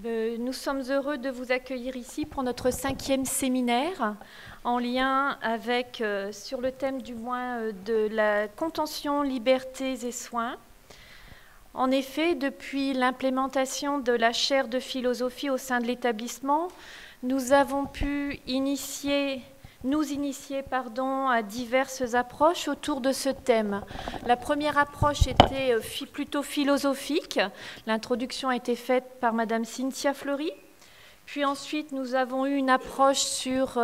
Nous sommes heureux de vous accueillir ici pour notre 5e séminaire en lien avec, sur le thème du moins, de la contention, libertés et soins. En effet, depuis l'implémentation de la chaire de philosophie au sein de l'établissement, nous avons pu nous initier à diverses approches autour de ce thème. La première approche était plutôt philosophique. L'introduction a été faite par Madame Cynthia Fleury. Puis ensuite, nous avons eu une approche sur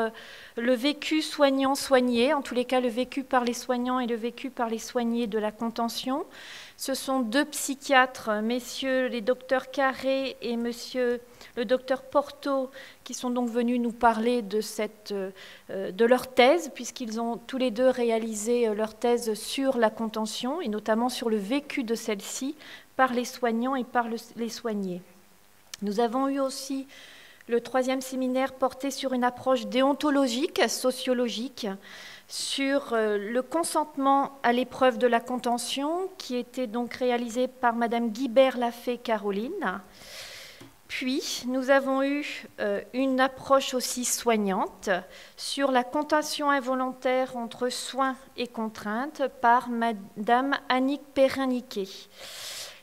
le vécu soignant-soigné, en tous les cas le vécu par les soignants et le vécu par les soignés de la contention. Ce sont deux psychiatres, messieurs les docteurs Carré et monsieur le docteur Porto, qui sont donc venus nous parler de leur thèse, puisqu'ils ont tous les deux réalisé leur thèse sur la contention, et notamment sur le vécu de celle-ci par les soignants et par les soignés. Nous avons eu aussi le 3e séminaire porté sur une approche déontologique, sociologique, sur le consentement à l'épreuve de la contention, qui était donc réalisé par Madame Guibert-Lafay-Caroline. Puis, nous avons eu une approche aussi soignante sur la contention involontaire entre soins et contraintes par Madame Annick Perrin-Niquet.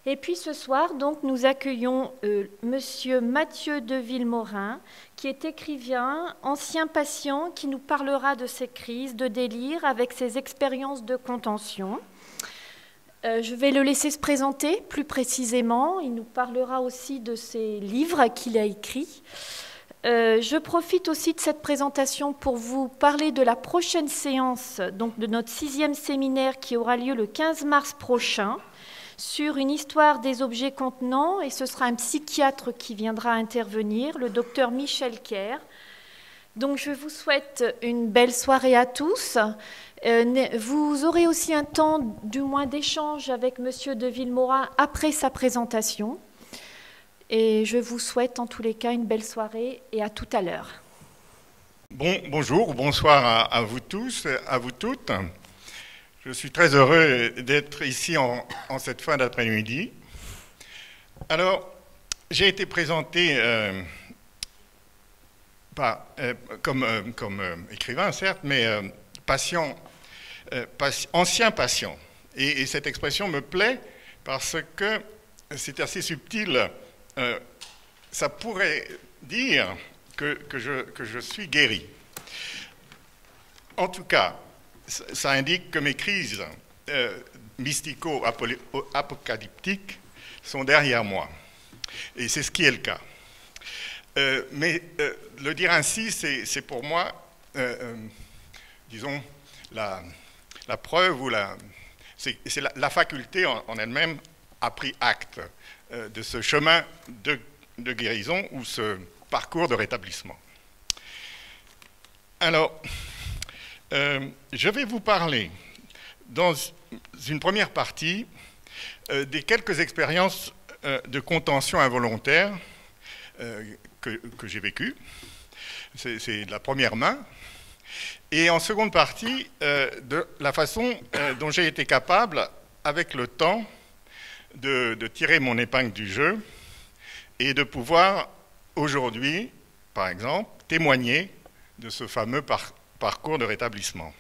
Et puis ce soir, donc, nous accueillons Monsieur Mathieu de Villemorin, qui est écrivain, ancien patient, qui nous parlera de ses crises de délire avec ses expériences de contention. Je vais le laisser se présenter plus précisément. Il nous parlera aussi de ses livres qu'il a écrits. Je profite aussi de cette présentation pour vous parler de la prochaine séance, donc de notre 6e séminaire qui aura lieu le 15 mars prochain, sur une histoire des objets contenants, et ce sera un psychiatre qui viendra intervenir, le docteur Michel Kerr. Donc je vous souhaite une belle soirée à tous. Vous aurez aussi un temps, du moins d'échange avec Monsieur de Villemorin après sa présentation. Et je vous souhaite en tous les cas une belle soirée et à tout à l'heure. Bonjour, bonsoir à vous tous, à vous toutes. Je suis très heureux d'être ici en cette fin d'après-midi. Alors, j'ai été présenté comme écrivain, certes, mais ancien patient. Et cette expression me plaît parce que c'est assez subtil. Ça pourrait dire que je suis guéri. En tout cas, ça indique que mes crises mystico-apocalyptiques sont derrière moi. Et c'est ce qui est le cas. Mais le dire ainsi, c'est pour moi, disons, la preuve ou c'est la faculté en elle-même a pris acte de ce chemin de guérison ou ce parcours de rétablissement. Alors, je vais vous parler dans une première partie des quelques expériences de contention involontaire que j'ai vécues. C'est de la première main. Et en seconde partie, de la façon dont j'ai été capable, avec le temps, de tirer mon épingle du jeu et de pouvoir, aujourd'hui, par exemple, témoigner de ce fameux parcours de rétablissement.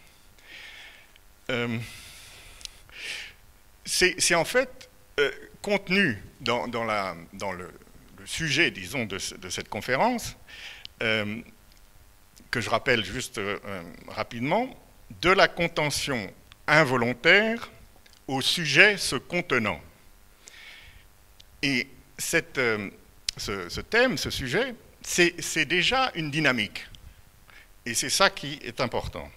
C'est en fait contenu dans le sujet, disons, de cette conférence, que je rappelle juste rapidement, de la contention involontaire au sujet se contenant. Et ce thème, ce sujet, c'est déjà une dynamique. Et c'est ça qui est important.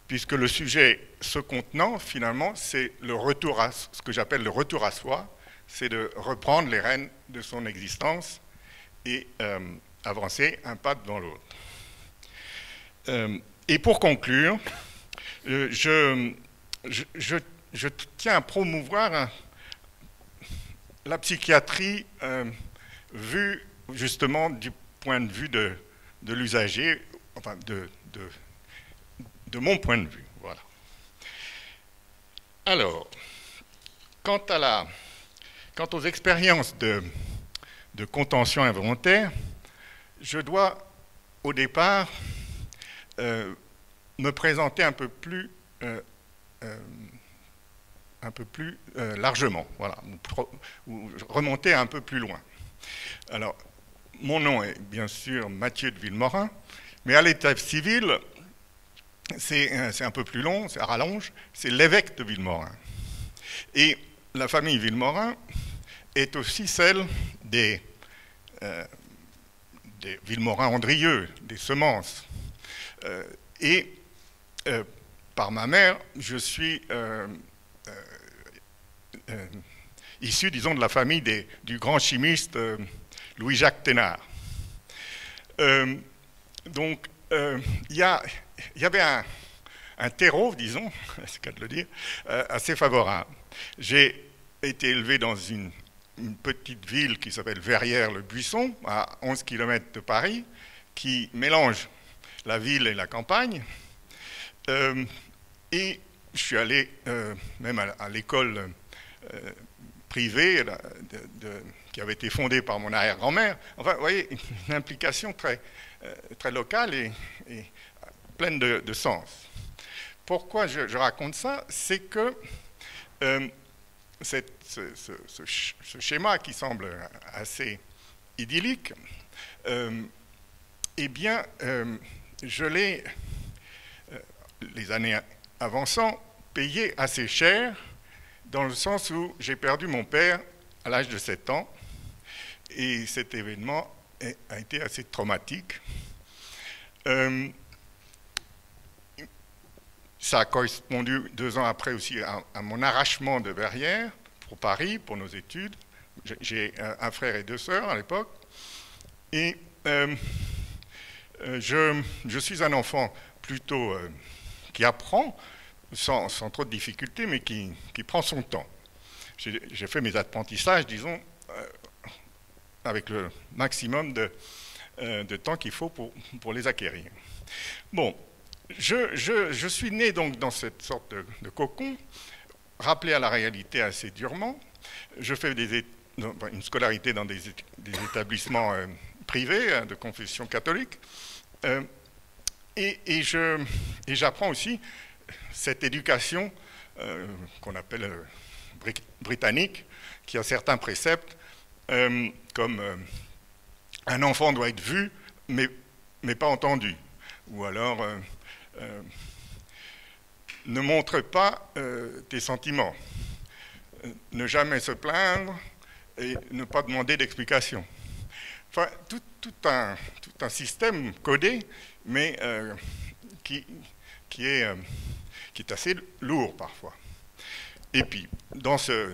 Puisque le sujet se contenant, finalement, c'est le retour à ce que j'appelle le retour à soi, c'est de reprendre les rênes de son existence et avancer un pas dans l'autre. Et pour conclure, je tiens à promouvoir la psychiatrie vue justement du point de vue de l'usager, enfin de mon point de vue. Voilà. Alors, quant aux expériences de contention involontaire, je dois au départ me présenter un peu plus largement, voilà, ou remonter un peu plus loin. Alors, mon nom est bien sûr Mathieu de Villemorin, mais à l'état civil, c'est un peu plus long, c'est à rallonge, c'est l'évêque de Villemorin. Et la famille Villemorin est aussi celle des Villemorin-Andrieux, des semences. Par ma mère, je suis issu, disons, de la famille du grand chimiste Louis-Jacques Thénard. Donc, il y avait un terreau, disons, c'est le cas de le dire, assez favorable. J'ai été élevé dans une petite ville qui s'appelle Verrières-le-Buisson, à 11 km de Paris, qui mélange la ville et la campagne. Et je suis allé même à l'école privée qui avait été fondée par mon arrière-grand-mère. Enfin, vous voyez, une implication très locale et pleine de sens. Pourquoi je raconte ça? C'est que ce schéma qui semble assez idyllique, eh bien, je l'ai, les années avançant, payé assez cher, dans le sens où j'ai perdu mon père à l'âge de 7 ans, et cet événement a été assez traumatique. Ça a correspondu 2 ans après aussi à mon arrachement de Verrières pour Paris, pour nos études. J'ai un frère et 2 sœurs à l'époque. Et je suis un enfant plutôt qui apprend sans trop de difficultés, mais qui prend son temps. J'ai fait mes apprentissages, disons, avec le maximum de temps qu'il faut pour les acquérir. Bon. Je suis né donc dans cette sorte de cocon, rappelé à la réalité assez durement. Je fais une scolarité dans des établissements privés de confession catholique. Et j'apprends aussi cette éducation qu'on appelle britannique, qui a certains préceptes, comme un enfant doit être vu, mais pas entendu. Ou alors... ne montre pas tes sentiments, ne jamais se plaindre et ne pas demander d'explication. Enfin, tout un système codé, mais qui est assez lourd parfois. Et puis, dans ce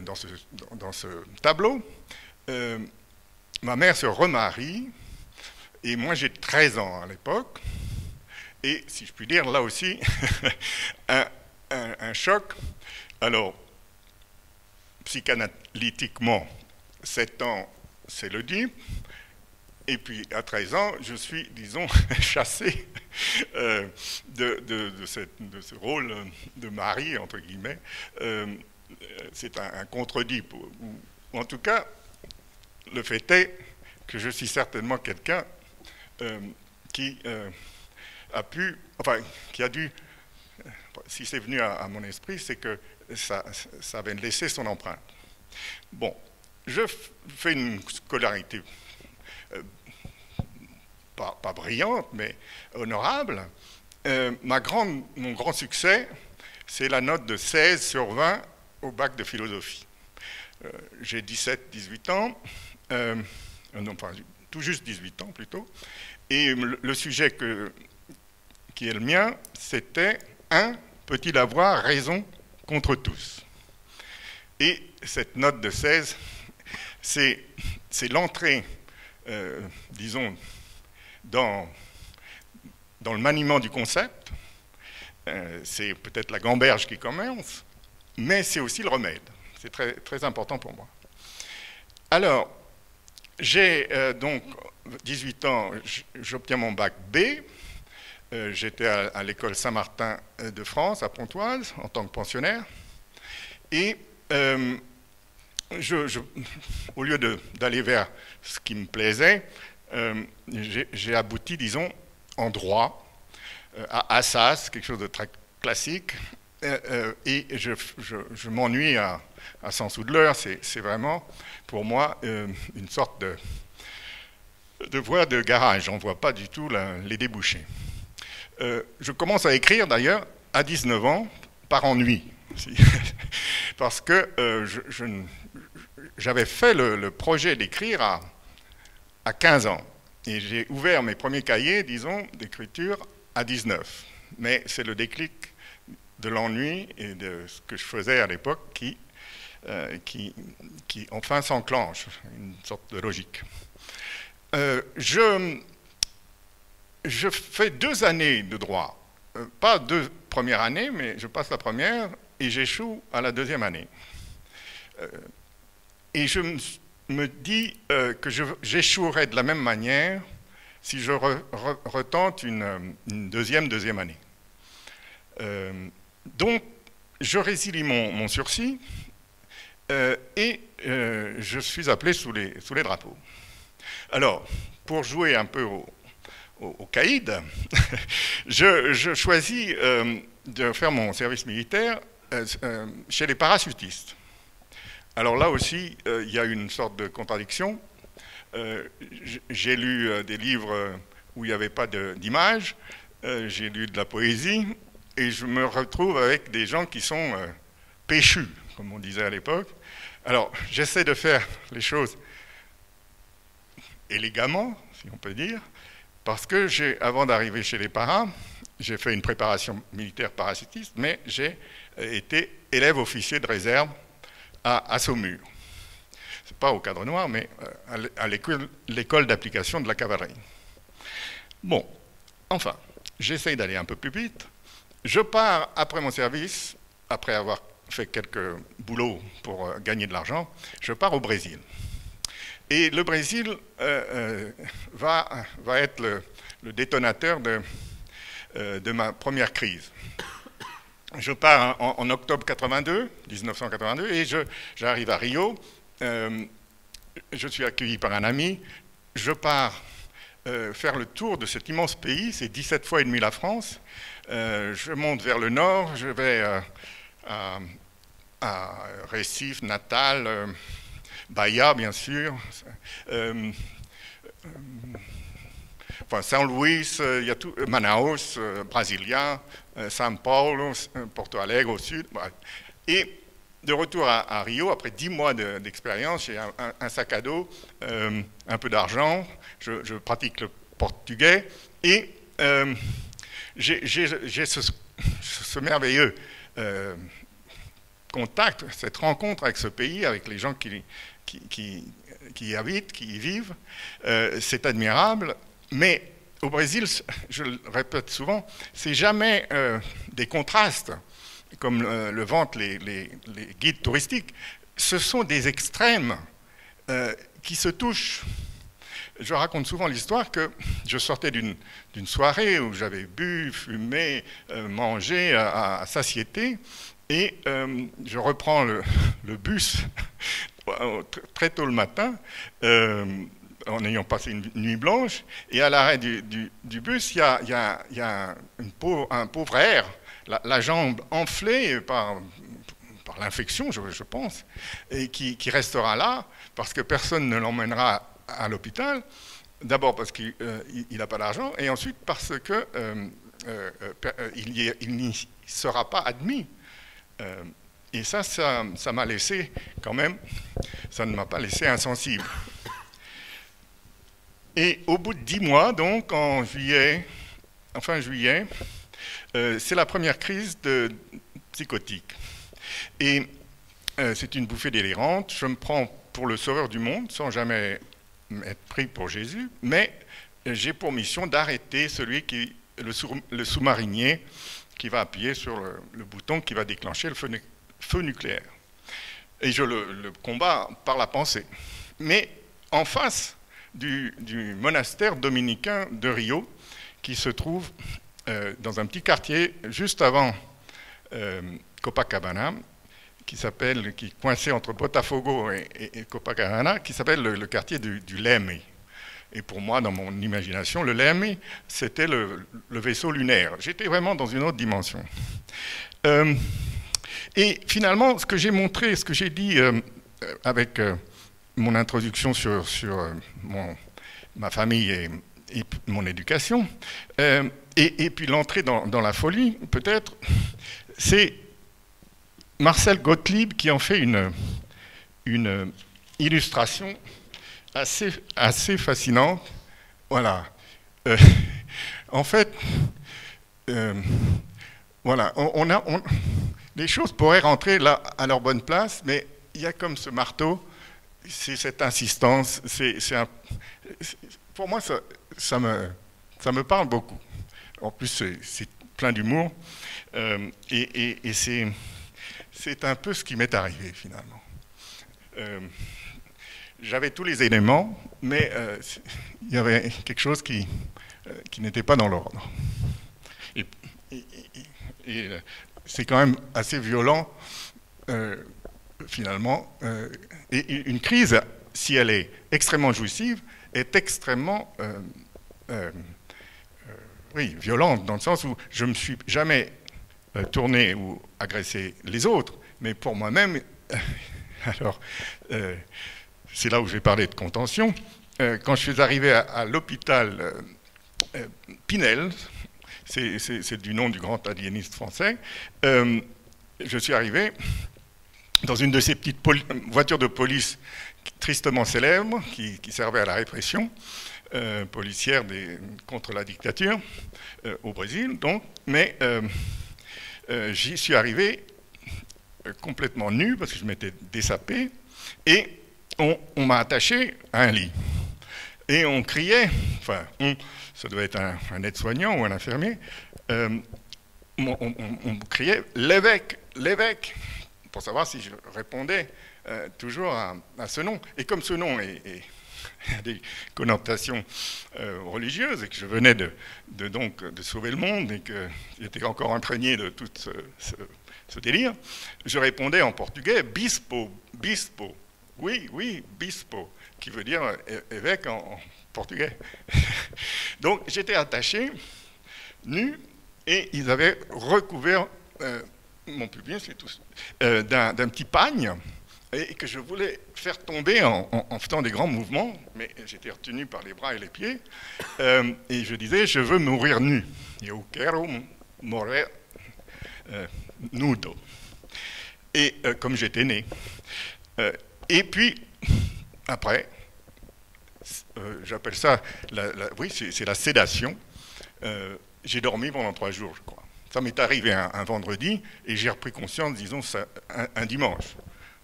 tableau, ma mère se remarie, et moi j'ai 13 ans à l'époque. Et, si je puis dire, là aussi, un choc. Alors, psychanalytiquement, 7 ans, c'est le dit. Et puis, à 13 ans, je suis, disons, chassé de ce rôle de mari, entre guillemets. C'est un contredit. Ou en tout cas, le fait est que je suis certainement quelqu'un qui... qui a dû, si c'est venu à mon esprit, c'est que ça avait laissé son empreinte. Bon, je fais une scolarité pas brillante, mais honorable. Mon grand succès, c'est la note de 16 sur 20 au bac de philosophie. J'ai 17-18 ans, tout juste 18 ans plutôt, et le sujet qui est le mien, c'était peut-il avoir raison contre tous? Et cette note de 16, c'est l'entrée, disons, dans le maniement du concept. C'est peut-être la gamberge qui commence, mais c'est aussi le remède. C'est très, très important pour moi. Alors, j'ai donc 18 ans, j'obtiens mon bac B. J'étais à l'école Saint-Martin de France, à Pontoise, en tant que pensionnaire. Et au lieu d'aller vers ce qui me plaisait, j'ai abouti, disons, en droit, à Assas, quelque chose de très classique, et je m'ennuie à Saint-Soudeleur. C'est vraiment, pour moi, une sorte de voie de garage. On ne voit pas du tout les débouchés. Je commence à écrire, d'ailleurs, à 19 ans, par ennui. Parce que j'avais fait le projet d'écrire à 15 ans. Et j'ai ouvert mes premiers cahiers, disons, d'écriture à 19. Mais c'est le déclic de l'ennui et de ce que je faisais à l'époque qui enfin s'enclenche, une sorte de logique. Je fais 2 années de droit. Pas 2 premières années, mais je passe la première et j'échoue à la 2e année. Et je me dis que j'échouerai de la même manière si je retente une deuxième année. Donc, je résilie mon sursis et je suis appelé sous les drapeaux. Alors, pour jouer un peu au caïd, je choisis de faire mon service militaire chez les parachutistes. Alors là aussi, il y a une sorte de contradiction. J'ai lu des livres où il n'y avait pas d'images, j'ai lu de la poésie, et je me retrouve avec des gens qui sont péchus, comme on disait à l'époque. Alors, j'essaie de faire les choses élégamment, si on peut dire, parce que avant d'arriver chez les paras, j'ai fait une préparation militaire parachutiste, mais j'ai été élève officier de réserve à Saumur. Ce n'est pas au Cadre Noir, mais à l'école d'application de la cavalerie. Bon, enfin, j'essaye d'aller un peu plus vite. Je pars après mon service, après avoir fait quelques boulots pour gagner de l'argent, je pars au Brésil. Et le Brésil va être le détonateur de ma première crise. Je pars en octobre 1982, et j'arrive à Rio. Je suis accueilli par un ami. Je pars faire le tour de cet immense pays, c'est 17 fois et demi la France. Je monte vers le nord, je vais à Recife, Natal, Bahia, bien sûr, enfin, São Luís, il y a tout, Manaus, Brasilia, São Paulo, Porto Alegre au sud. Et de retour à Rio, après 10 mois d'expérience, j'ai un sac à dos, un peu d'argent, je pratique le portugais, et j'ai ce merveilleux contact, cette rencontre avec ce pays, avec les gens qui y habitent, qui y vivent. C'est admirable, mais au Brésil, je le répète souvent, c'est jamais des contrastes, comme le vantent les guides touristiques. Ce sont des extrêmes qui se touchent. Je raconte souvent l'histoire que je sortais d'une soirée où j'avais bu, fumé, mangé à satiété, et je reprends le bus très tôt le matin, en ayant passé une nuit blanche, et à l'arrêt du bus, il y a un pauvre air, la jambe enflée par l'infection, je pense, et qui restera là, parce que personne ne l'emmènera à l'hôpital, d'abord parce qu'il n'a pas d'argent, et ensuite parce qu'il n'y sera pas admis. Et ça m'a laissé quand même, ça ne m'a pas laissé insensible. Et au bout de 10 mois, donc fin juillet, c'est la première crise psychotique. Et c'est une bouffée délirante, je me prends pour le sauveur du monde, sans jamais être pris pour Jésus, mais j'ai pour mission d'arrêter le sous-marinier qui va appuyer sur le bouton qui va déclencher le feu nucléaire. Et je le combats par la pensée. Mais en face du monastère dominicain de Rio, qui se trouve dans un petit quartier juste avant Copacabana, qui est coincé entre Botafogo et Copacabana, qui s'appelle le quartier du Leme. Et pour moi, dans mon imagination, le Leme, c'était le vaisseau lunaire. J'étais vraiment dans une autre dimension. Et finalement, ce que j'ai montré, ce que j'ai dit avec mon introduction sur ma famille et mon éducation, et puis l'entrée dans la folie, peut-être, c'est Marcel Gottlieb qui en fait une illustration assez fascinante. Voilà. En fait, voilà, les choses pourraient rentrer là à leur bonne place, mais il y a comme ce marteau, c'est cette insistance, pour moi, ça me parle beaucoup. En plus, c'est plein d'humour, et c'est un peu ce qui m'est arrivé, finalement. J'avais tous les éléments, mais il y avait quelque chose qui n'était pas dans l'ordre. Et c'est quand même assez violent, finalement. Et une crise, si elle est extrêmement jouissive, est extrêmement violente, dans le sens où je ne me suis jamais tourné ou agressé les autres, mais pour moi-même, alors, c'est là où je vais parler de contention. Quand je suis arrivé à l'hôpital Pinel, c'est du nom du grand aliéniste français, je suis arrivé dans une de ces petites voitures de police tristement célèbres qui servaient à la répression policière contre la dictature au Brésil, donc, mais j'y suis arrivé complètement nu parce que je m'étais dessapé et on m'a attaché à un lit. Et on criait, enfin, ça devait être un aide-soignant ou un infirmier, on criait « l'évêque, l'évêque », pour savoir si je répondais toujours à ce nom. Et comme ce nom a des connotations religieuses et que je venais de sauver le monde et que j'étais encore imprégné de tout ce délire, je répondais en portugais « bispo, bispo ». Oui, oui, bispo, qui veut dire évêque en portugais. Donc j'étais attaché, nu, et ils avaient recouvert mon pubis, c'est tout, d'un petit pagne, et que je voulais faire tomber en faisant des grands mouvements, mais j'étais retenu par les bras et les pieds, et je disais, je veux mourir nu. Eu quero morrer nudo. Et comme j'étais né. Et puis, après, j'appelle ça, oui, c'est la sédation. J'ai dormi pendant 3 jours, je crois. Ça m'est arrivé un vendredi, et j'ai repris conscience, disons, un dimanche.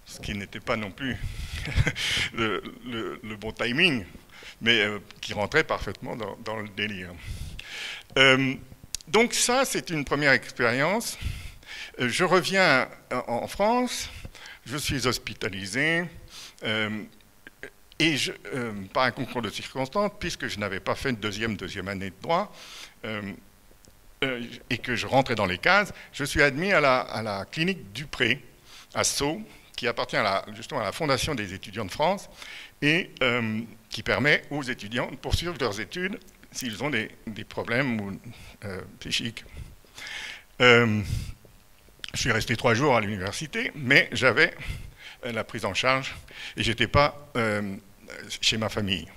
Ce qui n'était pas non plus le bon timing, mais qui rentrait parfaitement dans le délire. Donc ça, c'est une première expérience. Je reviens en France. Je suis hospitalisé et par un concours de circonstances, puisque je n'avais pas fait une deuxième année de droit et que je rentrais dans les cases, je suis admis à la clinique Dupré, à Sceaux, qui appartient justement à la Fondation des étudiants de France et qui permet aux étudiants de poursuivre leurs études s'ils ont des problèmes psychiques. Je suis resté 3 jours à l'université, mais j'avais la prise en charge et je n'étais pas chez ma famille.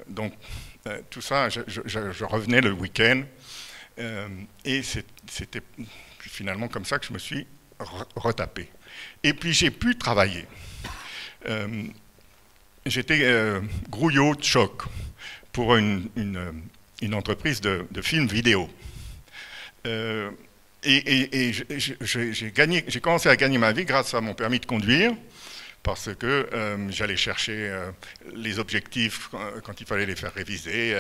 Donc, tout ça, je revenais le week-end et c'était finalement comme ça que je me suis retapé. Et puis, j'ai pu travailler. J'étais grouillot de choc pour une entreprise de films vidéo. Et j'ai commencé à gagner ma vie grâce à mon permis de conduire, parce que j'allais chercher les objectifs quand il fallait les faire réviser,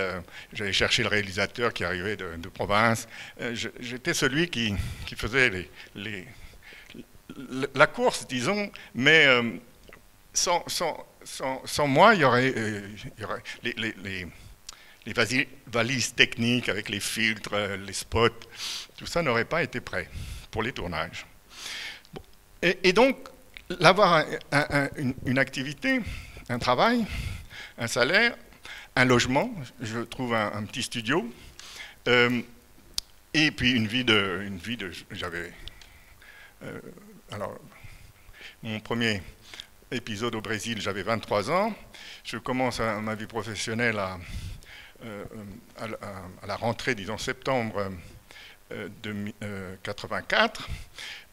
j'allais chercher le réalisateur qui arrivait de province. J'étais celui qui faisait la course, disons, mais sans moi, il y aurait les valises techniques avec les filtres, les spots, tout ça n'aurait pas été prêt pour les tournages. Bon. Et donc, l'avoir une activité, un travail, un salaire, un logement, je trouve un petit studio, et puis une vie de j'avais... alors, mon premier épisode au Brésil, j'avais 23 ans. Je commence ma vie professionnelle à la rentrée, disons septembre de 84.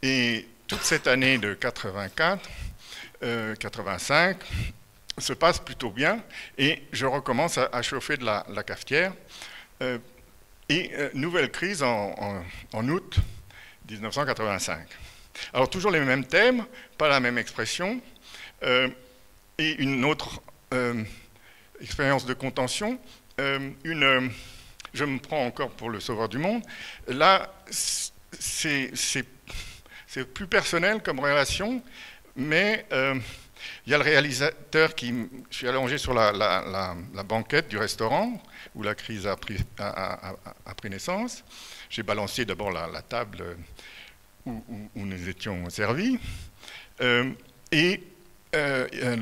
Et toute cette année de 84, 85 se passe plutôt bien. Et je recommence à chauffer de la cafetière. Nouvelle crise en août 1985. Alors toujours les mêmes thèmes, pas la même expression, et une autre expérience de contention. Je me prends encore pour le sauveur du monde. Là, c'est plus personnel comme relation, mais il y a le réalisateur je suis allongé sur la banquette du restaurant où la crise a pris naissance. J'ai balancé d'abord la table où nous étions servis. Le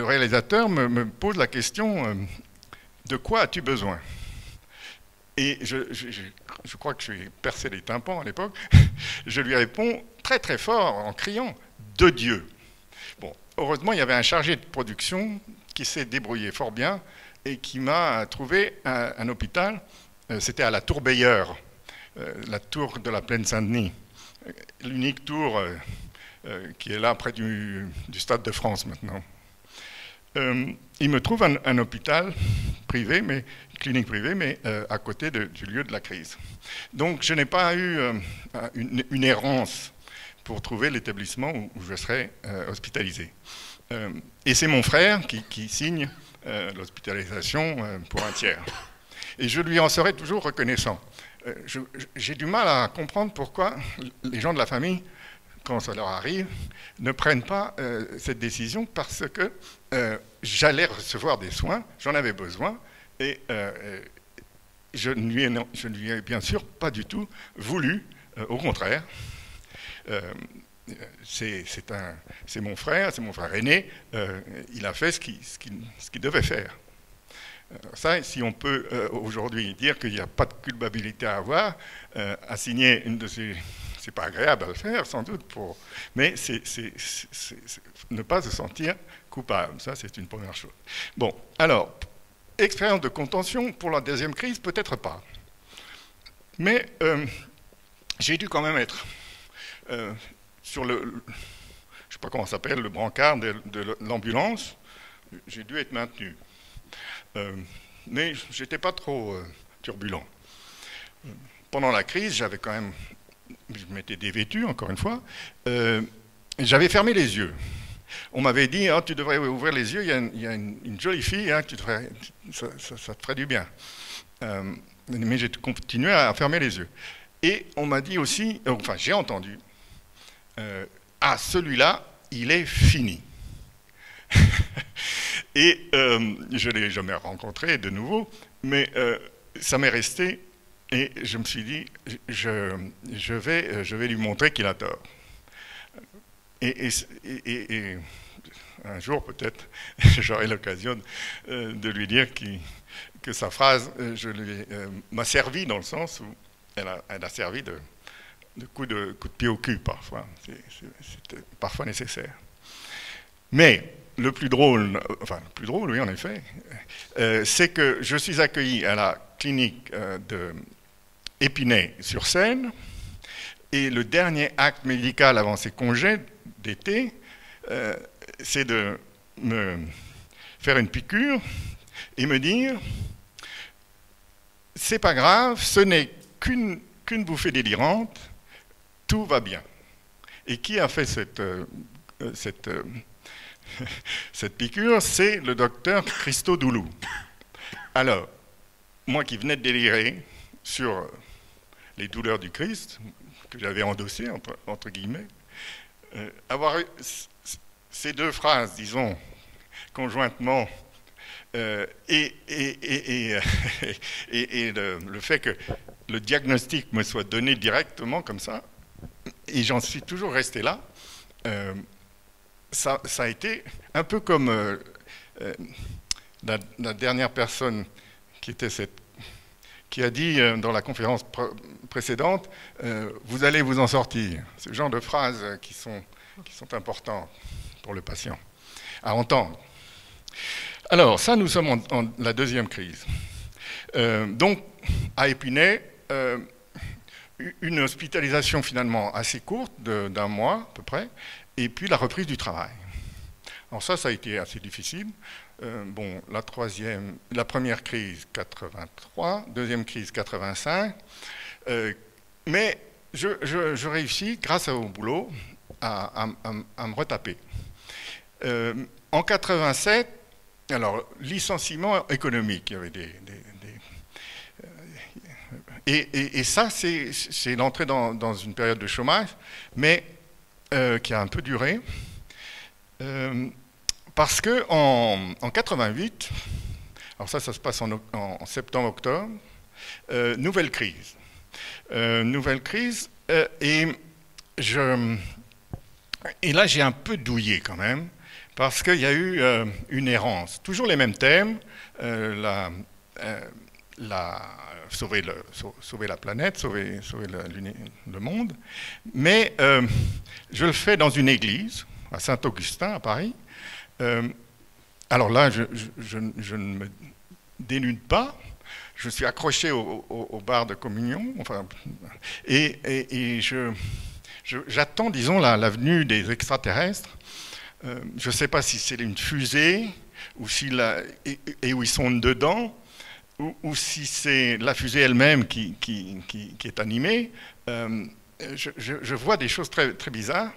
réalisateur me pose la question de quoi as-tu besoin? Et je crois que je lui ai percé les tympans à l'époque. Je lui réponds très très fort en criant de Dieu. Bon, heureusement, il y avait un chargé de production qui s'est débrouillé fort bien et qui m'a trouvé un hôpital. C'était à la Tour Bayeur, la tour de la Plaine Saint-Denis. L'unique tour qui est là près du Stade de France maintenant. Il me trouve un hôpital privé, une clinique privée, mais à côté du lieu de la crise. Donc je n'ai pas eu une errance pour trouver l'établissement où je serais hospitalisé. Et c'est mon frère qui signe l'hospitalisation pour un tiers. Et je lui en serai toujours reconnaissant. J'ai du mal à comprendre pourquoi les gens de la famille, quand ça leur arrive, ne prennent pas cette décision parce que j'allais recevoir des soins, j'en avais besoin, et je ne lui ai bien sûr pas du tout voulu, au contraire. C'est mon frère aîné, il a fait ce qu'il devait faire. Ça, si on peut aujourd'hui dire qu'il n'y a pas de culpabilité à avoir, à signer une de ces... C'est pas agréable à le faire, sans doute, mais c'est ne pas se sentir coupable. Ça, c'est une première chose. Bon, alors, expérience de contention pour la deuxième crise, peut-être pas. Mais j'ai dû quand même être sur je ne sais pas comment ça s'appelle, le brancard de l'ambulance. J'ai dû être maintenu. Mais je n'étais pas trop turbulent. Pendant la crise, j'avais quand même... Je m'étais dévêtu, encore une fois. J'avais fermé les yeux. On m'avait dit, oh, tu devrais ouvrir les yeux, il y a une jolie fille, hein, ça te ferait du bien. Mais j'ai continué à fermer les yeux. Et on m'a dit aussi, enfin j'ai entendu, ah, celui-là, il est fini. Et je ne l'ai jamais rencontré de nouveau, mais ça m'est resté, et je me suis dit, je vais lui montrer qu'il a tort. Et un jour, peut-être, j'aurai l'occasion de lui dire que sa phrase m'a servi dans le sens où elle a servi de coup de pied au cul, parfois. C'est parfois nécessaire. Mais le plus drôle, oui, en effet, c'est que je suis accueilli à la clinique de Épinay-sur-Seine, et le dernier acte médical avant ses congés d'été, c'est de me faire une piqûre et me dire « c'est pas grave, ce n'est qu'une bouffée délirante, tout va bien ». Et qui a fait cette piqûre? C'est le docteur Christo Doulou. Alors, moi qui venais de délirer sur les douleurs du Christ, que j'avais endossé, entre guillemets, avoir eu ces deux phrases, disons, conjointement, et le fait que le diagnostic me soit donné directement comme ça, et j'en suis toujours resté là, ça a été un peu comme la dernière personne qui a dit dans la conférence précédente, vous allez vous en sortir. Ce genre de phrases qui sont importantes pour le patient à entendre. Alors, ça, nous sommes en la deuxième crise. Donc, à Épinay, une hospitalisation finalement assez courte, d'un mois à peu près, et puis la reprise du travail. Alors ça a été assez difficile. Bon, la première crise, 83, deuxième crise, 85, mais je réussis, grâce au boulot, à me retaper. En 87, alors, licenciement économique, il y avait et ça, c'est l'entrée dans une période de chômage, mais qui a un peu duré. Parce que en 88, alors ça se passe en septembre-octobre, nouvelle crise. Et là j'ai un peu douillé quand même, parce qu'il y a eu une errance. Toujours les mêmes thèmes, sauver la planète, sauver le monde, mais je le fais dans une église, à Saint-Augustin, à Paris. Alors là, je ne me dénude pas, je suis accroché au bar de communion, enfin, et j'attends, disons, la venue des extraterrestres. Je ne sais pas si c'est une fusée, ou et où ils sont dedans, ou si c'est la fusée elle-même qui est animée. Je vois des choses très, très bizarres.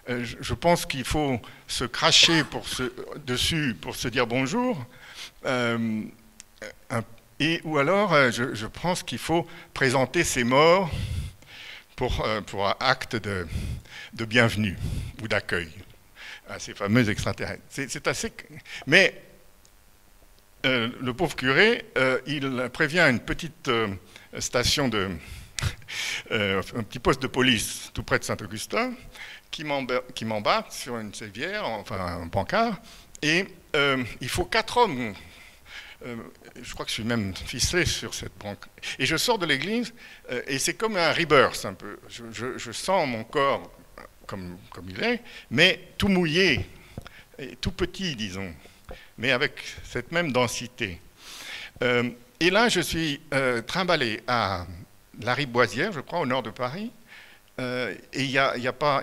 Je pense qu'il faut se cracher dessus pour se dire bonjour. Ou alors, je pense qu'il faut présenter ses morts pour acte de bienvenue ou d'accueil à ces fameux extraterrestres. C'est assez... Mais le pauvre curé, il prévient une petite station un petit poste de police tout près de Saint-Augustin, qui m'embarque sur une civière, enfin un pancart, et il faut 4 hommes. Je crois que je suis même ficelé sur cette pancarte. Et je sors de l'église, et c'est comme un rebirth un peu. Je sens mon corps comme il est, mais tout mouillé, et tout petit, disons, mais avec cette même densité. Et là, je suis trimballé à la Riboisière, je crois, au nord de Paris. Et il y a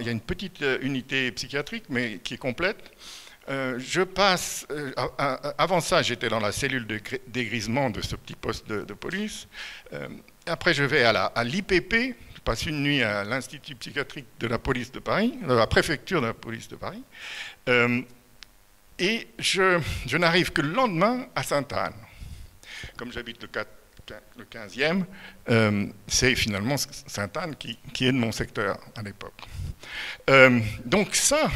une petite unité psychiatrique, mais qui est complète. Je passe... avant ça, j'étais dans la cellule de dégrisement de ce petit poste de police. Après, je vais à l'IPP. Je passe une nuit à l'Institut psychiatrique de la police de Paris, de la préfecture de la police de Paris. Et je n'arrive que le lendemain à Sainte-Anne. Comme j'habite le 15e, c'est finalement Sainte-Anne qui est de mon secteur à l'époque. Donc ça,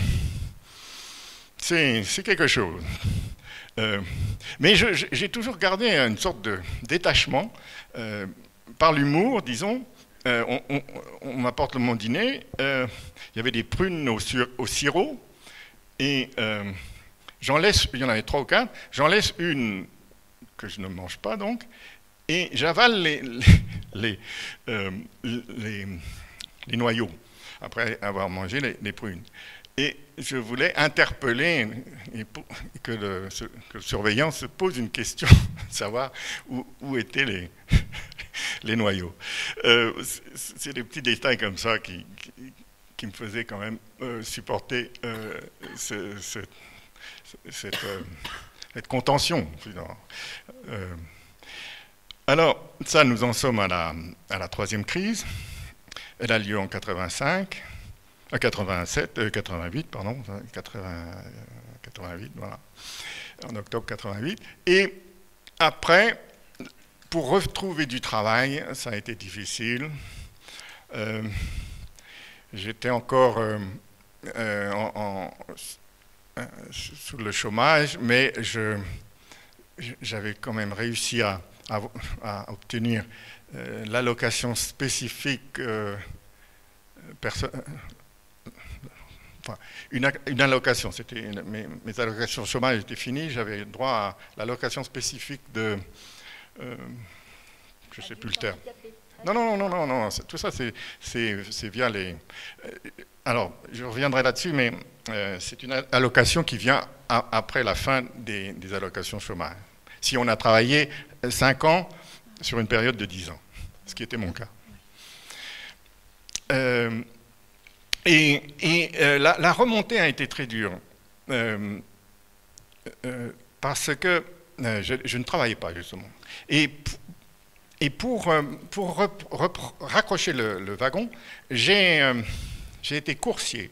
c'est quelque chose. Mais j'ai toujours gardé une sorte de détachement par l'humour, disons. On m'apporte mon dîner, il y avait des prunes au sirop, et j'en laisse, il y en avait 3 ou 4, j'en laisse une que je ne mange pas donc, et j'avale les noyaux, après avoir mangé les prunes. Et je voulais interpeller que le surveillant se pose une question, savoir où étaient les noyaux. C'est des petits détails comme ça qui me faisaient quand même supporter cette contention. Alors, ça, nous en sommes à la 3e crise. Elle a lieu en 88, pardon, 88, voilà, en octobre 88. Et après, pour retrouver du travail, ça a été difficile. J'étais encore sous le chômage, mais j'avais quand même réussi à obtenir l'allocation spécifique enfin, une allocation. Mes allocations chômage étaient finies, j'avais droit à l'allocation spécifique de... je ne sais plus le terme. Non, tout ça c'est via les... alors, je reviendrai là-dessus, mais c'est une allocation qui vient après la fin des allocations chômage. Si on a travaillé 5 ans sur une période de 10 ans, ce qui était mon cas. La remontée a été très dure, parce que je ne travaillais pas, justement. Et pour raccrocher le wagon, j'ai été coursier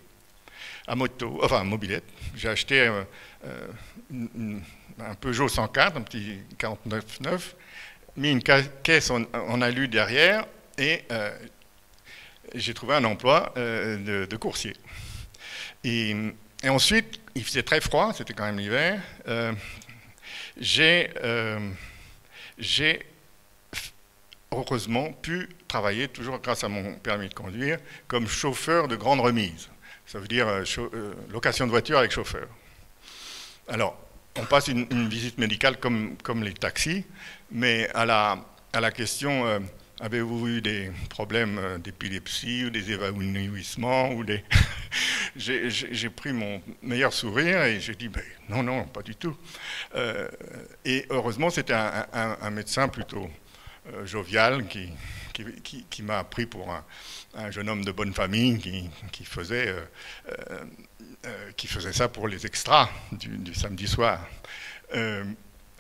à moto, enfin à mobilette. J'ai acheté un Peugeot 104, un petit 49.9, mis une caisse en alu derrière et j'ai trouvé un emploi de coursier. Et ensuite, il faisait très froid, c'était quand même l'hiver. J'ai heureusement pu travailler, toujours grâce à mon permis de conduire, comme chauffeur de grande remise. Ça veut dire location de voiture avec chauffeur. Alors, on passe une visite médicale comme les taxis, mais à la question avez-vous eu des problèmes d'épilepsie ou des évanouissements ou des... J'ai pris mon meilleur sourire et j'ai dit ben, non, pas du tout. Et heureusement, c'était un médecin plutôt jovial qui m'a pris pour un jeune homme de bonne famille qui faisait ça pour les extras du samedi soir.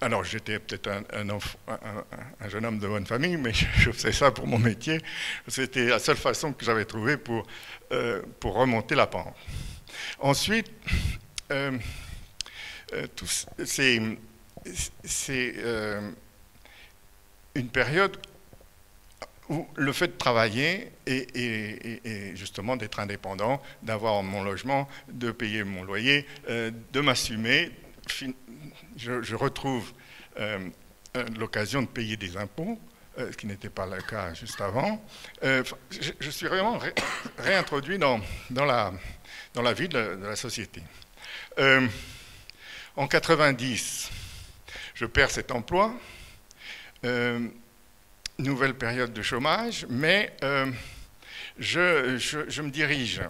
Alors j'étais peut-être un jeune homme de bonne famille, mais je faisais ça pour mon métier. C'était la seule façon que j'avais trouvée pour remonter la pente. Ensuite, c'est une période où le fait de travailler et justement d'être indépendant, d'avoir mon logement, de payer mon loyer, de m'assumer, je retrouve l'occasion de payer des impôts, ce qui n'était pas le cas juste avant. Je suis vraiment réintroduit dans la vie de la société. En 90, je perds cet emploi. Nouvelle période de chômage, mais je me dirige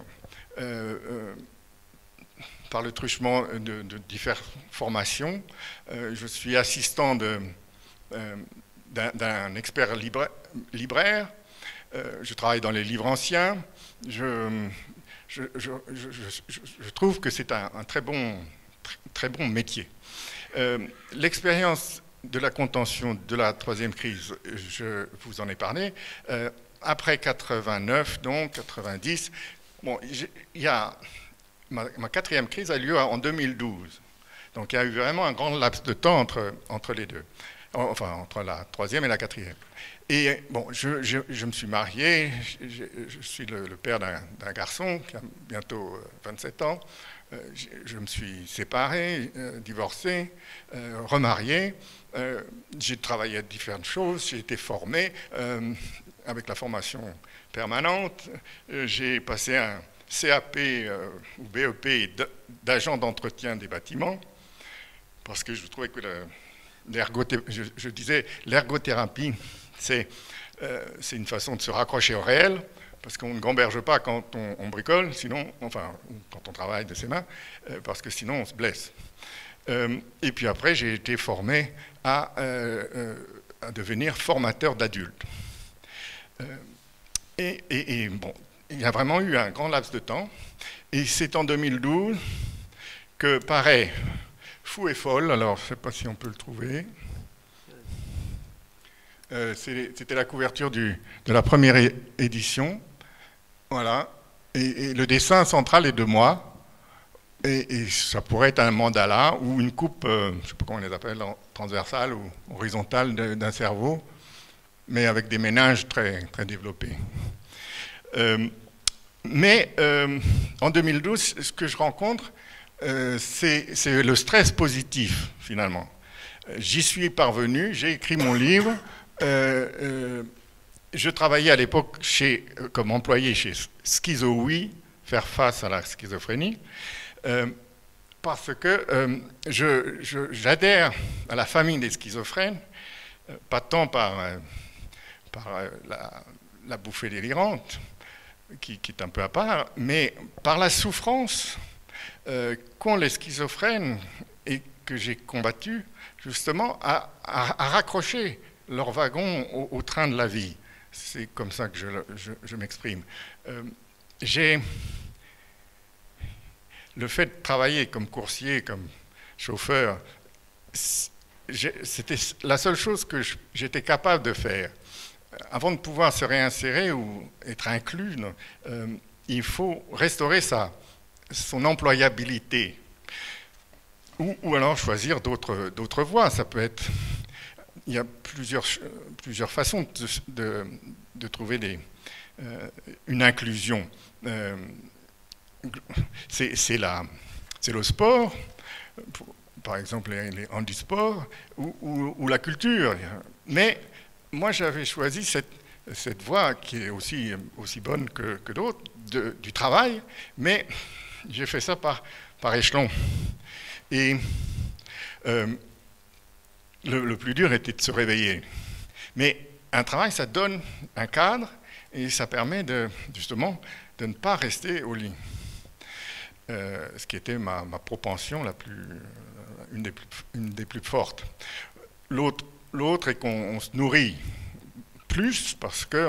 par le truchement de diverses formations. Je suis assistant d'un expert libraire. Je travaille dans les livres anciens. Je trouve que c'est un très bon métier. L'expérience de la contention de la troisième crise, je vous en ai parlé. Après 89, donc 90, bon, ma quatrième crise a eu lieu en 2012. Donc il y a eu vraiment un grand laps de temps entre les deux, enfin entre la troisième et la quatrième. Et bon, je me suis marié, je suis le père d'un garçon qui a bientôt 27 ans. Je me suis séparé, divorcé, remarié. J'ai travaillé à différentes choses, j'ai été formé avec la formation permanente. J'ai passé un CAP ou BEP d'agent d'entretien des bâtiments parce que je trouvais que je disais l'ergothérapie, c'est une façon de se raccrocher au réel. Parce qu'on ne gamberge pas quand on bricole, sinon, enfin, quand on travaille de ses mains, parce que sinon on se blesse. Et puis après, j'ai été formé à devenir formateur d'adultes. Et bon, il y a vraiment eu un grand laps de temps. Et c'est en 2012 que paraît Fou et folle, alors je ne sais pas si on peut le trouver. C'était la couverture de la première édition. Voilà, et le dessin central est de moi, et ça pourrait être un mandala ou une coupe, je ne sais pas comment on les appelle, transversale ou horizontale d'un cerveau, mais avec des méninges très, très développés. Mais en 2012, ce que je rencontre, c'est le stress positif, finalement. J'y suis parvenu, j'ai écrit mon livre. Je travaillais à l'époque comme employé chez Schizowi, faire face à la schizophrénie, parce que j'adhère à la famille des schizophrènes, pas tant par la bouffée délirante, qui est un peu à part, mais par la souffrance qu'ont les schizophrènes et que j'ai combattu justement à raccrocher leur wagon au train de la vie. C'est comme ça que je m'exprime. Le fait de travailler comme coursier, comme chauffeur, c'était la seule chose que j'étais capable de faire. Avant de pouvoir se réinsérer ou être inclus, il faut restaurer son employabilité. Ou alors choisir d'autres voies. Ça peut être... Il y a plusieurs façons de trouver une inclusion. C'est le sport, par exemple les handisports, ou la culture. Mais moi, j'avais choisi cette voie qui est aussi bonne que d'autres, du travail, mais j'ai fait ça par échelon. Et le plus dur était de se réveiller. Mais un travail, ça donne un cadre et ça permet justement de ne pas rester au lit. Ce qui était ma propension une des plus fortes. L'autre est qu'on se nourrit plus parce que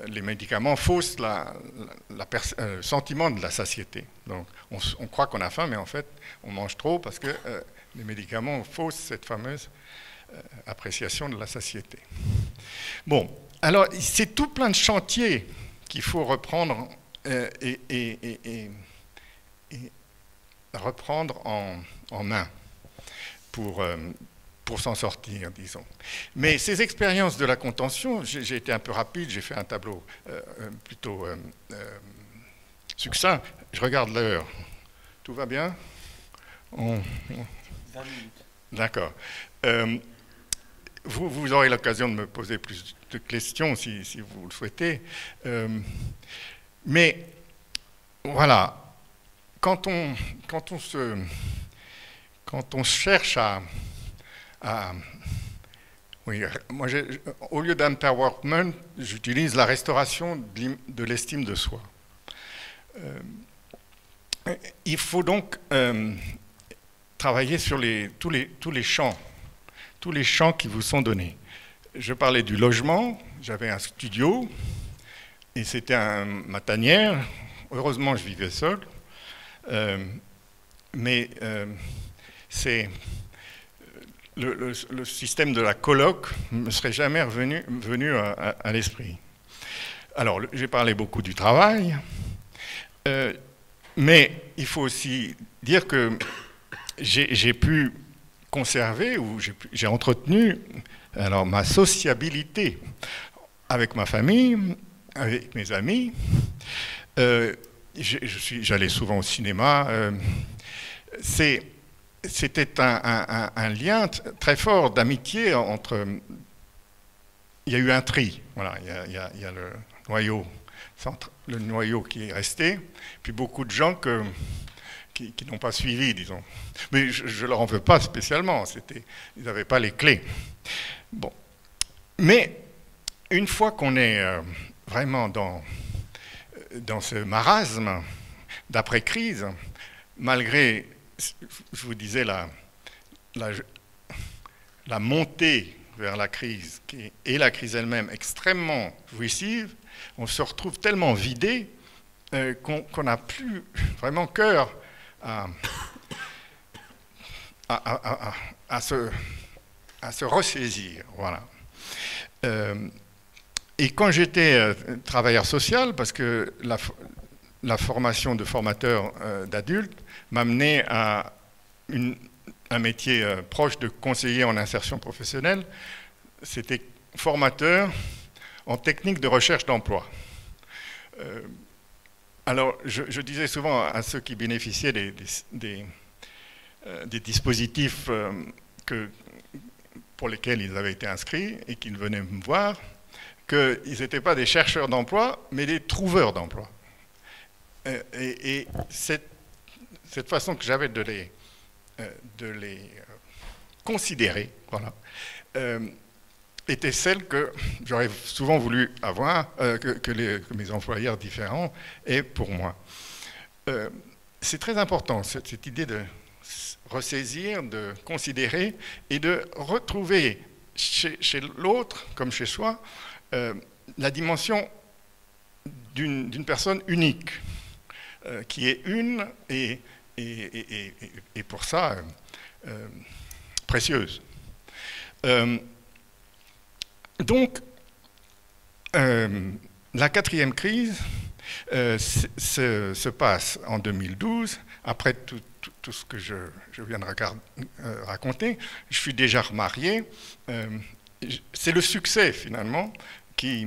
les médicaments faussent le sentiment de la satiété. Donc on croit qu'on a faim, mais en fait on mange trop parce que les médicaments faussent cette fameuse appréciation de la satiété. Bon, alors c'est tout plein de chantiers qu'il faut reprendre et reprendre en main pour s'en sortir, disons. Mais ces expériences de la contention, j'ai été un peu rapide, j'ai fait un tableau plutôt succinct. Je regarde l'heure. Tout va bien? 20 minutes. D'accord. Vous aurez l'occasion de me poser plus de questions si vous le souhaitez. Mais voilà, quand on cherche oui, moi au lieu d'empowerment, j'utilise la restauration de l'estime de soi. Il faut donc travailler sur tous les champs qui vous sont donnés. Je parlais du logement, j'avais un studio, et c'était ma tanière. Heureusement, je vivais seul, mais c'est le système de la coloc ne me serait jamais venu à l'esprit. Alors, j'ai parlé beaucoup du travail, mais il faut aussi dire que j'ai pu conserver ou j'ai entretenu ma sociabilité avec ma famille, avec mes amis. J'allais souvent au cinéma. C'était un lien très fort d'amitié entre... Il y a eu un tri. Voilà, il y a le noyau qui est resté, puis beaucoup de gens qui n'ont pas suivi, disons. Mais je ne leur en veux pas spécialement, ils n'avaient pas les clés. Bon. Mais une fois qu'on est vraiment dans ce marasme d'après-crise, malgré, je vous disais, la montée vers la crise, et la crise elle-même extrêmement jouissive, on se retrouve tellement vidé qu'on n'a plus vraiment cœur à se ressaisir. Voilà. Et quand j'étais travailleur social, parce que la formation de formateur d'adultes m'a mené à un métier proche de conseiller en insertion professionnelle, c'était formateur en technique de recherche d'emploi. Alors, je disais souvent à ceux qui bénéficiaient des dispositifs pour lesquels ils avaient été inscrits et qu'ils venaient me voir, qu'ils n'étaient pas des chercheurs d'emploi, mais des trouveurs d'emploi. et cette façon que j'avais de les considérer, voilà, était celle que j'aurais souvent voulu avoir, que mes employeurs différents aient pour moi. C'est très important, cette idée de ressaisir, de considérer et de retrouver chez l'autre, comme chez soi, la dimension d'une personne unique, qui est une et pour ça précieuse. Donc, la quatrième crise se passe en 2012, après tout ce que je viens de raconter. Je suis déjà remarié. C'est le succès, finalement, qui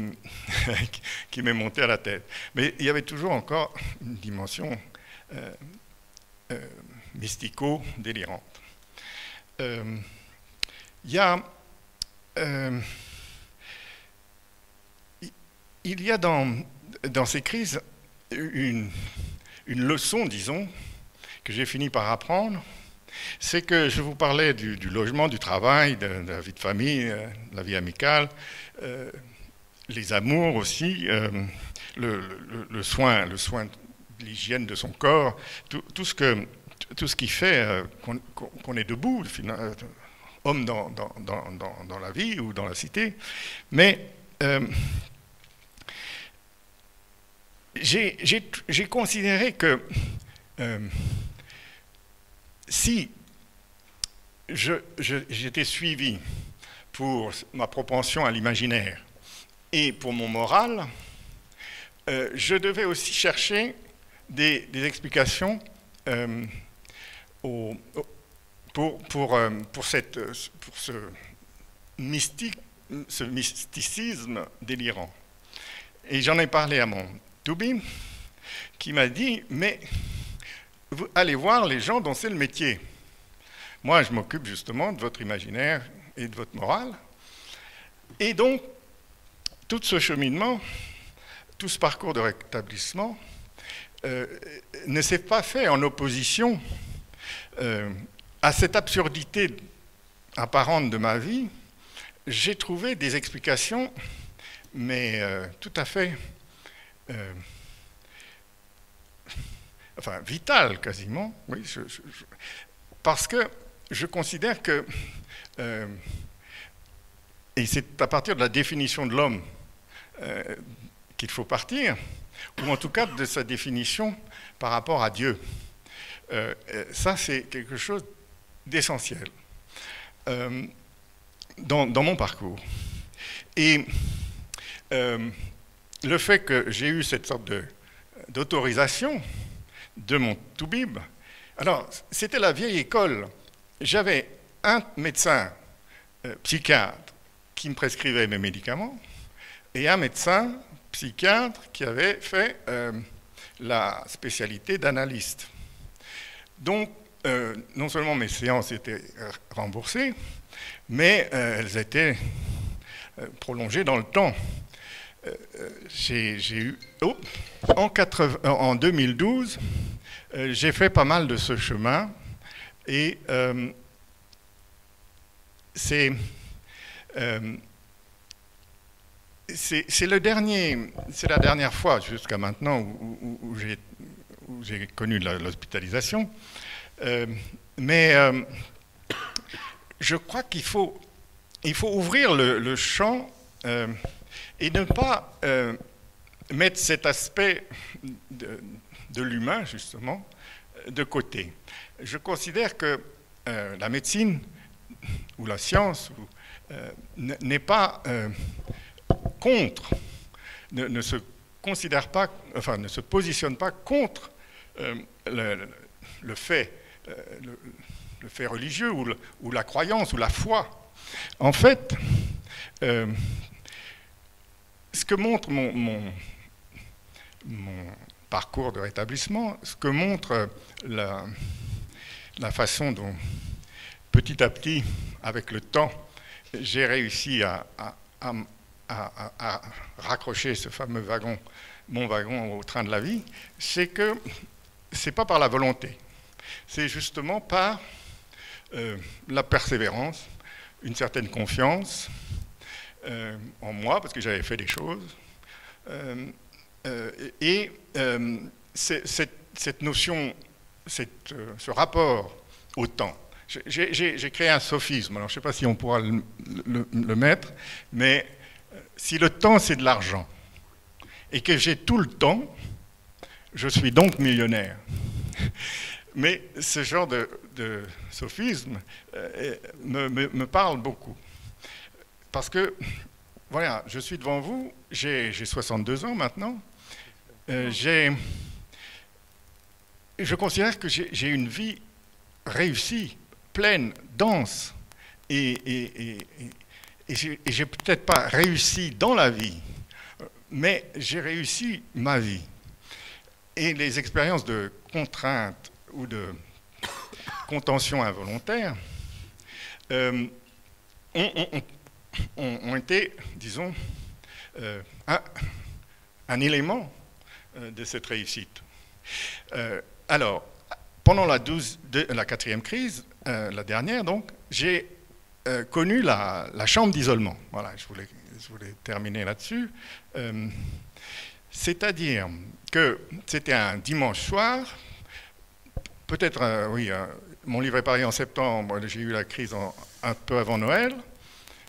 m'est monté à la tête. Mais il y avait toujours encore une dimension mystico-délirante. Il y a dans ces crises une leçon, disons, que j'ai fini par apprendre. C'est que je vous parlais du logement, du travail, de la vie de famille, de la vie amicale, les amours aussi, le soin de l'hygiène de son corps, tout ce qui fait qu'on est debout, homme dans la vie ou dans la cité. Mais j'ai considéré que si j'étais suivi pour ma propension à l'imaginaire et pour mon moral, je devais aussi chercher des explications pour ce mysticisme délirant. Et j'en ai parlé à mon Toubib, qui m'a dit, mais vous allez voir les gens dont c'est le métier. Moi, je m'occupe justement de votre imaginaire et de votre morale. Et donc, tout ce cheminement, tout ce parcours de rétablissement ne s'est pas fait en opposition à cette absurdité apparente de ma vie. J'ai trouvé des explications, mais tout à fait vitales quasiment, oui, parce que je considère que, et c'est à partir de la définition de l'homme qu'il faut partir, ou en tout cas de sa définition par rapport à Dieu. Ça, c'est quelque chose d'essentiel dans mon parcours. Et le fait que j'ai eu cette sorte d'autorisation de mon Toubib, alors c'était la vieille école. J'avais un médecin psychiatre qui me prescrivait mes médicaments et un médecin psychiatre qui avait fait la spécialité d'analyste. Donc, non seulement mes séances étaient remboursées, mais elles étaient prolongées dans le temps. J'ai eu, en 2012, j'ai fait pas mal de ce chemin et c'est la dernière fois jusqu'à maintenant où j'ai connu l'hospitalisation. Mais je crois qu'il faut ouvrir le champ et ne pas mettre cet aspect de l'humain, justement, de côté. Je considère que la médecine ou la science n'est pas contre, ne se considère pas, enfin, ne se positionne pas contre le fait religieux ou la croyance ou la foi. En fait, ce que montre mon parcours de rétablissement, ce que montre la façon dont, petit à petit, avec le temps, j'ai réussi à raccrocher ce fameux wagon mon wagon au train de la vie, c'est que ce n'est pas par la volonté, c'est justement par la persévérance, une certaine confiance en moi, parce que j'avais fait des choses, et cette notion, ce rapport au temps. J'ai créé un sophisme, alors je ne sais pas si on pourra le mettre, mais si le temps c'est de l'argent, et que j'ai tout le temps, je suis donc millionnaire. Mais ce genre de sophisme me parle beaucoup. Parce que, voilà, je suis devant vous, j'ai 62 ans maintenant, je considère que j'ai une vie réussie, pleine, dense, et j'ai peut-être pas réussi dans la vie, mais j'ai réussi ma vie. Et les expériences de contrainte ou de contention involontaire ont été, disons, un élément de cette réussite. Alors, pendant la 4e crise, la dernière donc, j'ai connu la chambre d'isolement. Voilà, je voulais terminer là-dessus. C'est-à-dire que c'était un dimanche soir, peut-être, oui, mon livre est paru en septembre, j'ai eu la crise un peu avant Noël,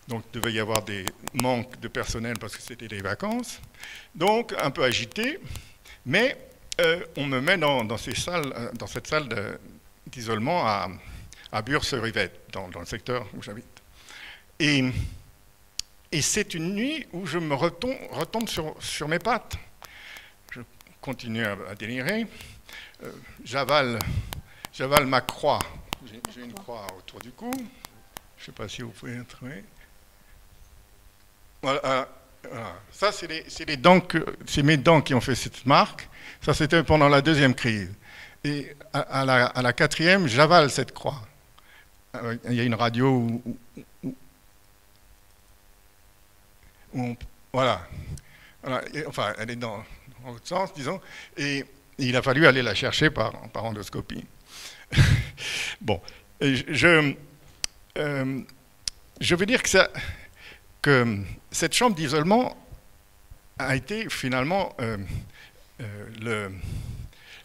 donc il devait y avoir des manques de personnel parce que c'était des vacances, donc un peu agité, mais on me met dans cette salle d'isolement à Bure-sur-Yvette, dans le secteur où j'habite. Et c'est une nuit où je me retombe sur mes pattes. Je continue à délirer. J'avale ma croix. J'ai une croix autour du cou. Je ne sais pas si vous pouvez la trouver. Voilà. Ça, c'est mes dents qui ont fait cette marque. Ça, c'était pendant la 2e crise. Et à la 4e, j'avale cette croix. Il y a une radio voilà. Enfin, elle est dans l'autre sens, disons, et il a fallu aller la chercher par endoscopie. Bon, je veux dire que cette chambre d'isolement a été finalement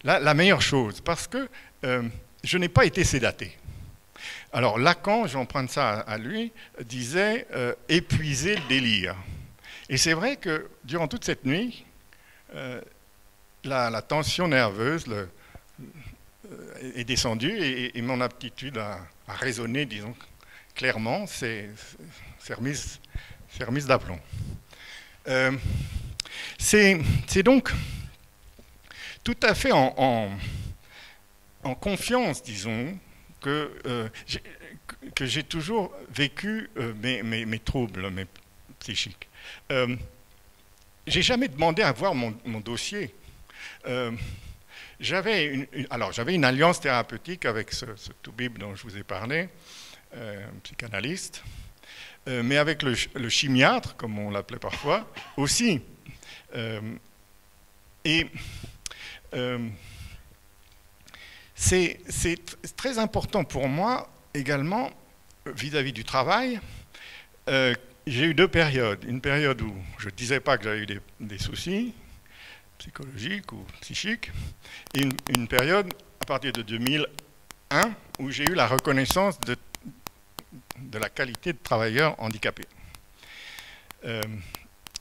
la meilleure chose, parce que je n'ai pas été sédaté. Alors Lacan, j'emprunte ça à lui, disait épuiser le délire. Et c'est vrai que durant toute cette nuit, la tension nerveuse est descendue et mon aptitude à raisonner, disons, clairement, s'est remise d'aplomb. C'est donc tout à fait en confiance, disons, que j'ai toujours vécu mes troubles psychiques. J'ai jamais demandé à voir mon dossier. J'avais une alliance thérapeutique avec ce toubib dont je vous ai parlé, psychanalyste, mais avec le chimiatre, comme on l'appelait parfois, aussi. C'est très important pour moi également, vis-à-vis du travail. J'ai eu 2 périodes. Une période où je ne disais pas que j'avais eu des soucis psychologiques ou psychiques, et une période à partir de 2001 où j'ai eu la reconnaissance de la qualité de travailleur handicapé.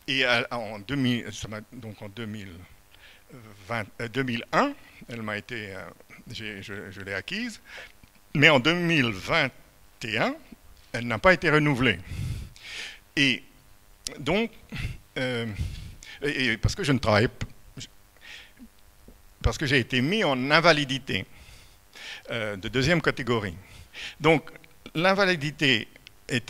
Et en 2001, elle m'a été, je l'ai acquise, mais en 2021, elle n'a pas été renouvelée. Et donc, parce que je ne travaille pas, parce que j'ai été mis en invalidité de 2e catégorie. Donc, l'invalidité c'est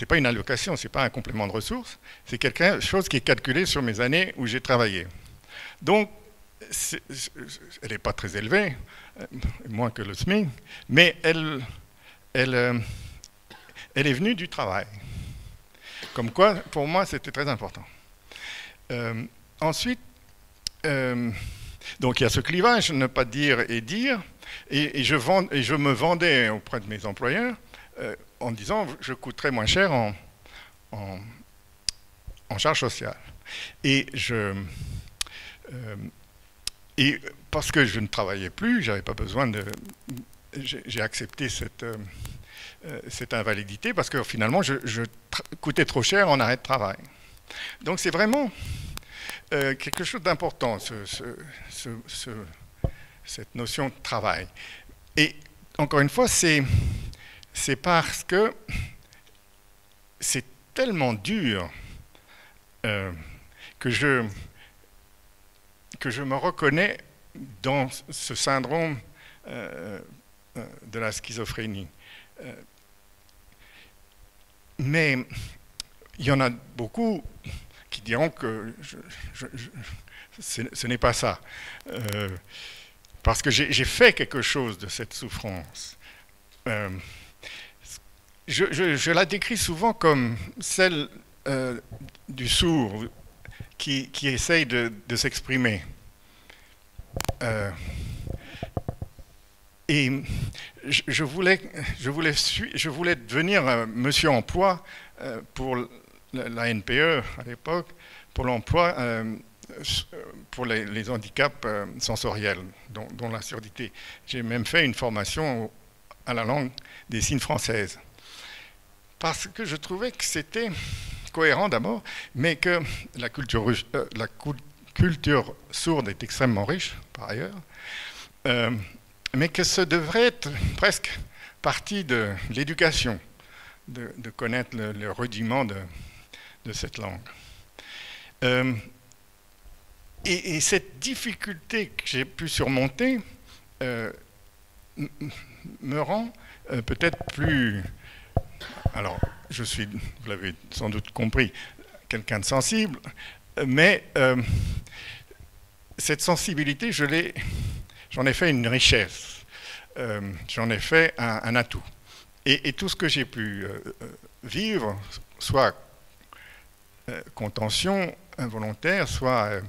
pas une allocation, c'est pas un complément de ressources, c'est quelque chose qui est calculé sur mes années où j'ai travaillé. Donc, elle n'est pas très élevée, moins que le SMIC, mais elle est venue du travail. Comme quoi, pour moi, c'était très important. Ensuite, donc il y a ce clivage, ne pas dire et dire, et je me vendais auprès de mes employeurs en disant je coûterais moins cher en charge sociale. Et parce que je ne travaillais plus, j'avais pas besoin de... J'ai accepté cette invalidité parce que finalement je coûtais trop cher en arrêt de travail. Donc c'est vraiment quelque chose d'important, cette notion de travail. Et encore une fois, c'est parce que c'est tellement dur que je me reconnais dans ce syndrome de la schizophrénie. Mais il y en a beaucoup qui diront que ce n'est pas ça. Parce que j'ai fait quelque chose de cette souffrance. Je la décris souvent comme celle du sourd qui essaye de s'exprimer. Et je voulais devenir monsieur emploi pour la NPE à l'époque, pour l'emploi pour les handicaps sensoriels, dont la surdité. J'ai même fait une formation à la langue des signes française. Parce que je trouvais que c'était cohérent d'abord, mais que la culture sourde est extrêmement riche, par ailleurs, mais que ce devrait être presque partie de l'éducation, de connaître le rudiment de cette langue. Et cette difficulté que j'ai pu surmonter me rend peut-être plus... Alors, je suis, vous l'avez sans doute compris, quelqu'un de sensible, mais cette sensibilité, j'en ai fait une richesse, j'en ai fait un atout. Et tout ce que j'ai pu vivre, soit contention involontaire, soit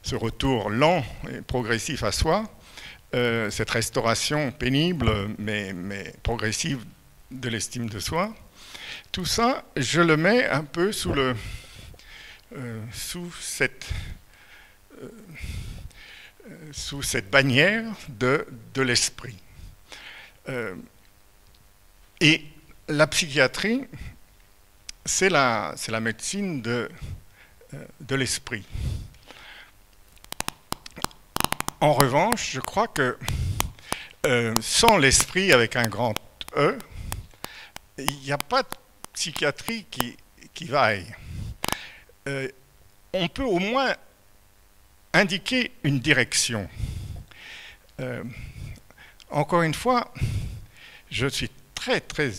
ce retour lent et progressif à soi, cette restauration pénible mais progressive de l'estime de soi, tout ça, je le mets un peu sous cette bannière de l'esprit. Et la psychiatrie, c'est la médecine de l'esprit. En revanche, je crois que sans l'esprit avec un grand E, il n'y a pas de psychiatrie qui vaille. On peut au moins indiquer une direction. Encore une fois, je suis très très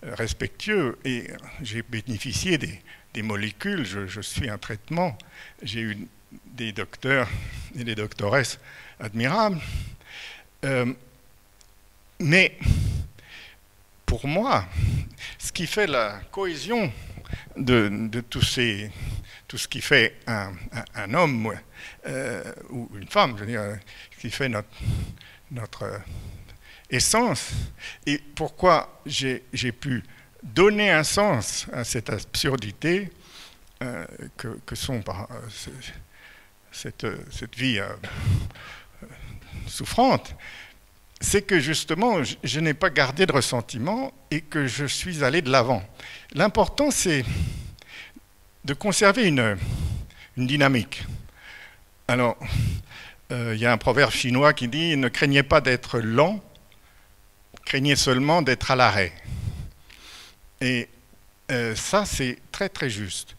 respectueux et j'ai bénéficié des molécules, je suis un traitement, j'ai eu des docteurs et des doctoresses admirables, mais pour moi, ce qui fait la cohésion de tout ce qui fait un homme ou une femme, je veux dire, ce qui fait notre essence, et pourquoi j'ai pu donner un sens à cette absurdité que sont cette vie souffrante, c'est que justement, je n'ai pas gardé de ressentiment et que je suis allé de l'avant. L'important, c'est de conserver une dynamique. Alors, il y a un proverbe chinois qui dit « Ne craignez pas d'être lent, craignez seulement d'être à l'arrêt ». Et ça, c'est très très juste.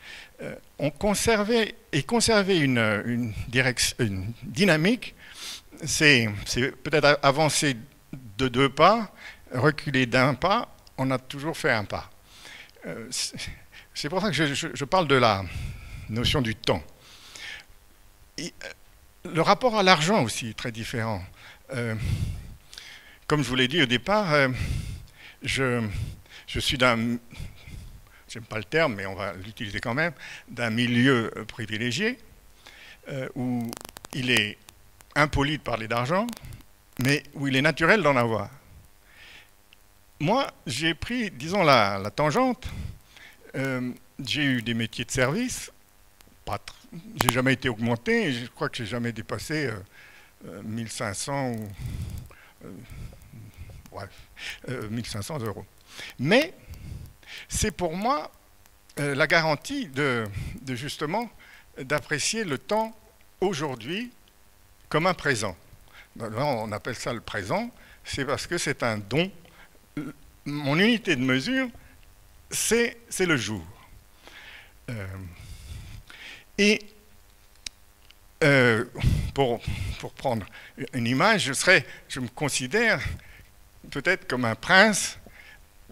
On conservait une dynamique, c'est peut-être avancer de 2 pas, reculer d'1 pas, on a toujours fait un pas. C'est pour ça que je parle de la notion du temps. Et le rapport à l'argent aussi est très différent. Comme je vous l'ai dit au départ, je suis d'un j'aime pas le terme, mais on va l'utiliser quand même, d'un milieu privilégié, où il est impoli de parler d'argent, mais où il est naturel d'en avoir. Moi, j'ai pris, disons, la tangente. J'ai eu des métiers de service, j'ai jamais été augmenté, et je crois que j'ai jamais dépassé 1500 ou... bref, 1500 euros. Mais c'est pour moi la garantie de justement d'apprécier le temps aujourd'hui comme un présent. On appelle ça le présent, c'est parce que c'est un don. Mon unité de mesure, c'est le jour. Pour prendre une image, je me considère peut-être comme un prince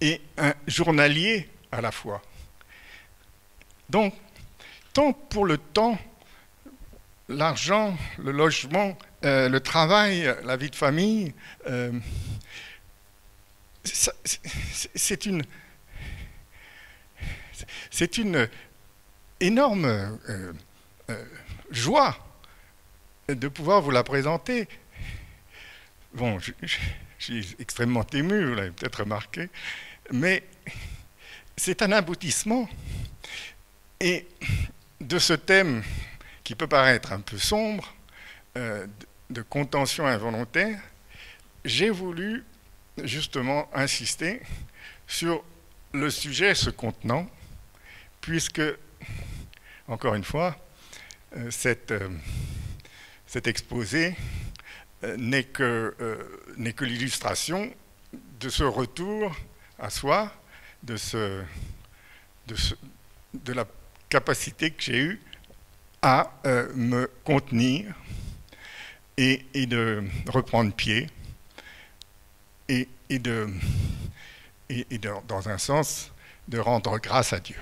et un journalier à la fois. Donc, tant pour le temps, l'argent, le logement, le travail, la vie de famille, c'est une énorme joie de pouvoir vous la présenter. Bon, je suis extrêmement ému, vous l'avez peut-être remarqué, mais c'est un aboutissement. Et de ce thème qui peut paraître un peu sombre, de contention involontaire, j'ai voulu justement insister sur le sujet se contenant, puisque, encore une fois, cet exposé n'est que l'illustration de ce retour à soi, de la capacité que j'ai eue à me contenir et de reprendre pied et dans un sens, de rendre grâce à Dieu.